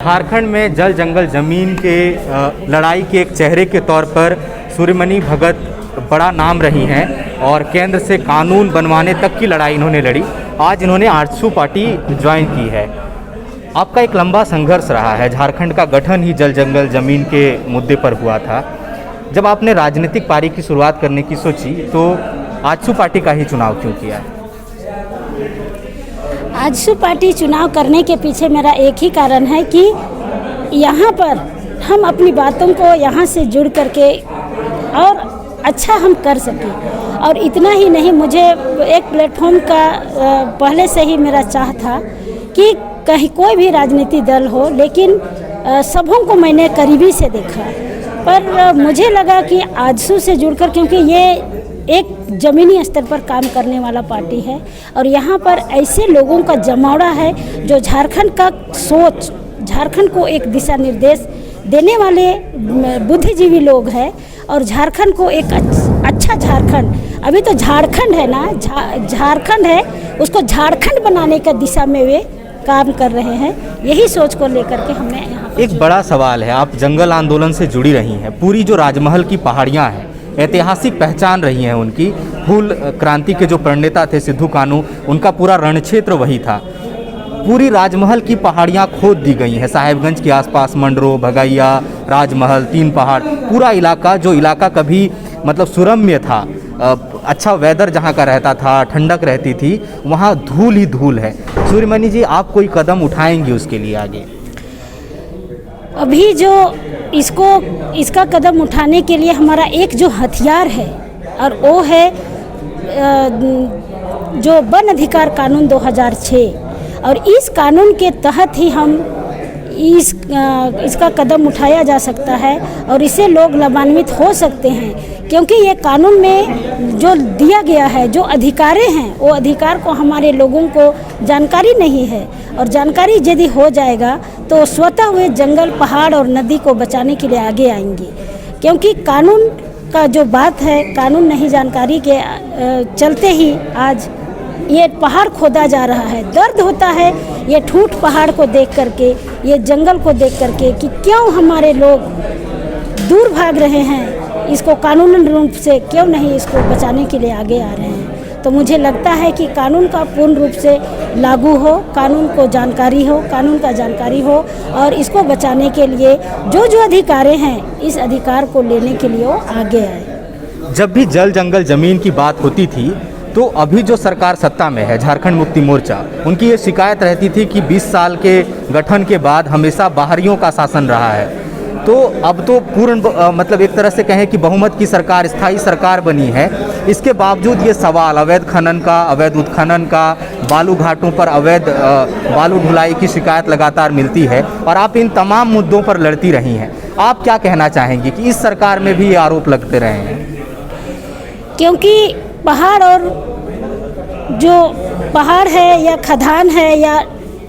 झारखंड में जल जंगल ज़मीन के लड़ाई के एक चेहरे के तौर पर सूर्यमणि भगत बड़ा नाम रही हैं और केंद्र से कानून बनवाने तक की लड़ाई इन्होंने लड़ी। आज इन्होंने आजसू पार्टी ज्वाइन की है। आपका एक लंबा संघर्ष रहा है। झारखंड का गठन ही जल जंगल ज़मीन के मुद्दे पर हुआ था। जब आपने राजनीतिक पारी की शुरुआत करने की सोची तो आजसू पार्टी का ही चुनाव क्यों किया? आजसू पार्टी चुनाव करने के पीछे मेरा एक ही कारण है कि यहाँ पर हम अपनी बातों को यहाँ से जुड़ करके और अच्छा हम कर सकें। और इतना ही नहीं, मुझे एक प्लेटफॉर्म का पहले से ही मेरा चाह था कि कहीं कोई भी राजनीतिक दल हो, लेकिन सबों को मैंने करीबी से देखा। पर मुझे लगा कि आजसू से जुड़कर, क्योंकि ये एक ज़मीनी स्तर पर काम करने वाला पार्टी है और यहाँ पर ऐसे लोगों का जमावड़ा है जो झारखंड का सोच, झारखंड को एक दिशा निर्देश देने वाले बुद्धिजीवी लोग हैं और झारखंड को एक अच्छा झारखंड, अभी तो झारखंड है ना, झारखंड है, उसको झारखंड बनाने का दिशा में वे काम कर रहे हैं। यही सोच को लेकर के हमने यहाँ एक बड़ा सवाल है, आप जंगल आंदोलन से जुड़ी रही हैं। पूरी जो राजमहल की पहाड़ियाँ हैं ऐतिहासिक पहचान रही हैं उनकी। हूल क्रांति के जो प्रणेता थे सिद्धू कान्हू, उनका पूरा रणक्षेत्र वही था। पूरी राजमहल की पहाड़ियाँ खोद दी गई हैं। साहेबगंज के आसपास मंडरो, भगैया, राजमहल, तीन पहाड़, पूरा इलाका, जो इलाका कभी मतलब सुरम्य था, अच्छा वेदर जहाँ का रहता था, ठंडक रहती थी, वहाँ धूल ही धूल है। सूर्यमणि जी, आप कोई कदम उठाएंगी उसके लिए आगे? अभी जो इसका कदम उठाने के लिए हमारा एक जो हथियार है और वो है जो वन अधिकार कानून 2006, और इस कानून के तहत ही हम इसका कदम उठाया जा सकता है और इससे लोग लाभान्वित हो सकते हैं। क्योंकि ये कानून में जो दिया गया है, जो अधिकार हैं, वो अधिकार को हमारे लोगों को जानकारी नहीं है और जानकारी यदि हो जाएगा तो स्वतः वे जंगल, पहाड़ और नदी को बचाने के लिए आगे आएंगे। क्योंकि कानून का जो बात है, कानून नहीं जानकारी के चलते ही आज ये पहाड़ खोदा जा रहा है। दर्द होता है ये ठूठ पहाड़ को देख करके, ये जंगल को देख करके कि क्यों हमारे लोग दूर भाग रहे हैं, इसको कानूनन रूप से क्यों नहीं इसको बचाने के लिए आगे आ रहे हैं। तो मुझे लगता है कि कानून का पूर्ण रूप से लागू हो, कानून को जानकारी हो, कानून का जानकारी हो और इसको बचाने के लिए जो अधिकार हैं, इस अधिकार को लेने के लिए वो आगे आए। जब भी जल जंगल ज़मीन की बात होती थी तो अभी जो सरकार सत्ता में है, झारखंड मुक्ति मोर्चा, उनकी ये शिकायत रहती थी कि 20 साल के गठन के बाद हमेशा बाहरियों का शासन रहा है। तो अब तो पूर्ण मतलब एक तरह से कहें कि बहुमत की सरकार, स्थायी सरकार बनी है। इसके बावजूद ये सवाल अवैध खनन का, अवैध उत्खनन का, बालू घाटों पर अवैध बालू ढुलाई की शिकायत लगातार मिलती है और आप इन तमाम मुद्दों पर लड़ती रही हैं। आप क्या कहना चाहेंगी कि इस सरकार में भी ये आरोप लगते रहे हैं? क्योंकि पहाड़ और जो पहाड़ है या खदान है या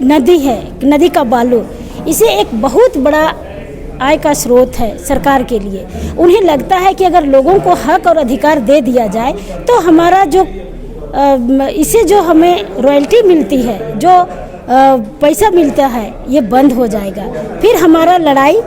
नदी है, नदी का बालू, इसे एक बहुत बड़ा आय का स्रोत है सरकार के लिए। उन्हें लगता है कि अगर लोगों को हक और अधिकार दे दिया जाए तो हमारा जो इसे जो हमें रॉयल्टी मिलती है, जो पैसा मिलता है, ये बंद हो जाएगा। फिर हमारा लड़ाई,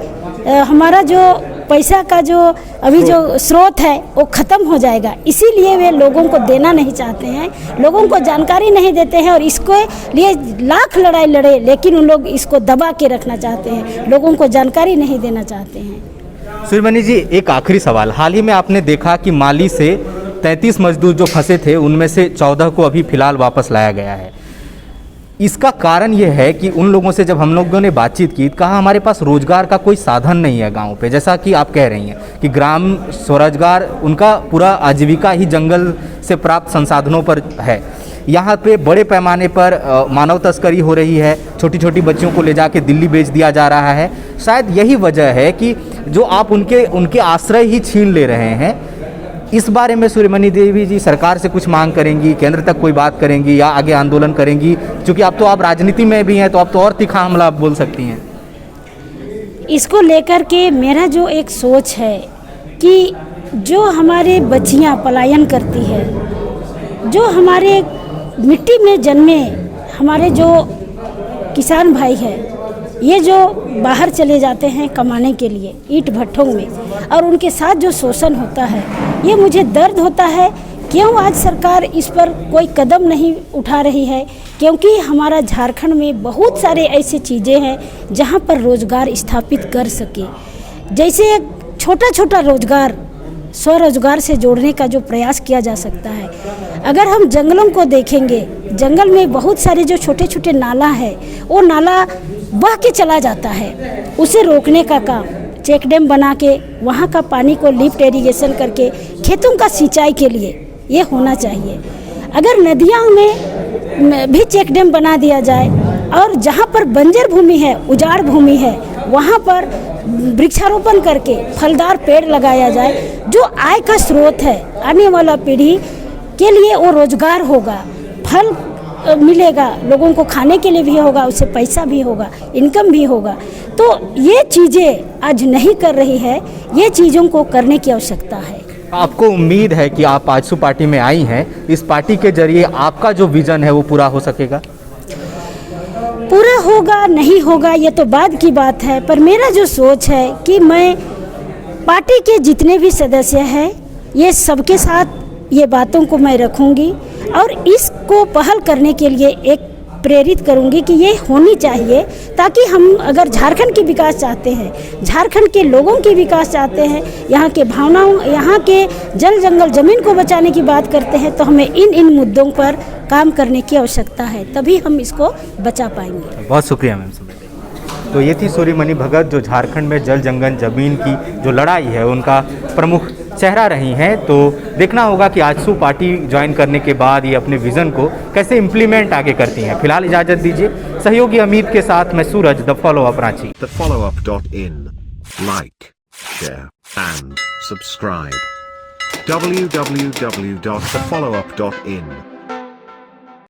हमारा जो पैसा का जो अभी जो स्रोत है वो ख़त्म हो जाएगा। इसीलिए वे लोगों को देना नहीं चाहते हैं, लोगों को जानकारी नहीं देते हैं और इसके लिए लाख लड़ाई लड़े, लेकिन उन लोग इसको दबा के रखना चाहते हैं, लोगों को जानकारी नहीं देना चाहते हैं। सूर्यमणि जी, एक आखिरी सवाल। हाल ही में आपने देखा कि माली से 33 मजदूर जो फंसे थे, उनमें से 14 को अभी फ़िलहाल वापस लाया गया है। इसका कारण ये है कि उन लोगों से जब हम लोगों ने बातचीत की, कहा हमारे पास रोजगार का कोई साधन नहीं है गांव पे। जैसा कि आप कह रही हैं कि ग्राम स्वरोजगार, उनका पूरा आजीविका ही जंगल से प्राप्त संसाधनों पर है। यहाँ पे बड़े पैमाने पर मानव तस्करी हो रही है, छोटी छोटी बच्चियों को ले जाके दिल्ली बेच दिया जा रहा है। शायद यही वजह है कि जो आप उनके आश्रय ही छीन ले रहे हैं। इस बारे में सूर्यमणि देवी जी सरकार से कुछ मांग करेंगी, केंद्र तक कोई बात करेंगी या आगे आंदोलन करेंगी? क्योंकि आप राजनीति में भी हैं तो आप तो और तीखा हमला आप बोल सकती हैं। इसको लेकर के मेरा जो एक सोच है कि जो हमारे बच्चियां पलायन करती है, जो हमारे मिट्टी में जन्मे हमारे जो किसान भाई है, ये जो बाहर चले जाते हैं कमाने के लिए ईंट भट्ठों में, और उनके साथ जो शोषण होता है, ये मुझे दर्द होता है। क्यों आज सरकार इस पर कोई कदम नहीं उठा रही है? क्योंकि हमारा झारखंड में बहुत सारे ऐसे चीज़ें हैं जहाँ पर रोज़गार स्थापित कर सके। जैसे एक छोटा छोटा रोज़गार स्वरोजगार से जोड़ने का जो प्रयास किया जा सकता है। अगर हम जंगलों को देखेंगे, जंगल में बहुत सारे जो छोटे छोटे नाला है, वो नाला बह के चला जाता है, उसे रोकने का काम चेक डैम बना के वहाँ का पानी को लिफ्ट इरिगेशन करके खेतों का सिंचाई के लिए ये होना चाहिए। अगर नदियों में भी चेक डैम बना दिया जाए और जहाँ पर बंजर भूमि है, उजाड़ भूमि है, वहाँ पर वृक्षारोपण करके फलदार पेड़ लगाया जाए, जो आय का स्रोत है, आने वाला पीढ़ी के लिए वो रोजगार होगा, फल मिलेगा, लोगों को खाने के लिए भी होगा, उससे पैसा भी होगा, इनकम भी होगा। तो ये चीज़ें आज नहीं कर रही है, ये चीज़ों को करने की आवश्यकता है। आपको उम्मीद है कि आप आजसू पार्टी में आई हैं, इस पार्टी के जरिए आपका जो विज़न है वो पूरा हो सकेगा? पूरा होगा नहीं होगा ये तो बाद की बात है, पर मेरा जो सोच है कि मैं पार्टी के जितने भी सदस्य हैं, ये सबके साथ ये बातों को मैं रखूंगी और इसको पहल करने के लिए एक प्रेरित करूंगी कि ये होनी चाहिए, ताकि हम अगर झारखंड की विकास चाहते हैं, झारखंड के लोगों की विकास चाहते हैं, यहाँ के भावनाओं, यहाँ के जल जंगल ज़मीन को बचाने की बात करते हैं, तो हमें इन मुद्दों पर काम करने की आवश्यकता है, तभी हम इसको बचा पाएंगे। बहुत शुक्रिया मैम। तो ये थी सूर्यमणि भगत, जो झारखंड में जल जंगल ज़मीन की जो लड़ाई है उनका प्रमुख चेहरा रही हैं। तो देखना होगा कि आजसू पार्टी ज्वाइन करने के बाद ये अपने विज़न को कैसे इम्प्लीमेंट आगे करती हैं। फिलहाल इजाज़त दीजिए, सहयोगी अमित के साथ मैं Suraj, the follow up Ranchi. thefollowup.in. Like, share and subscribe. www.thefollowup.in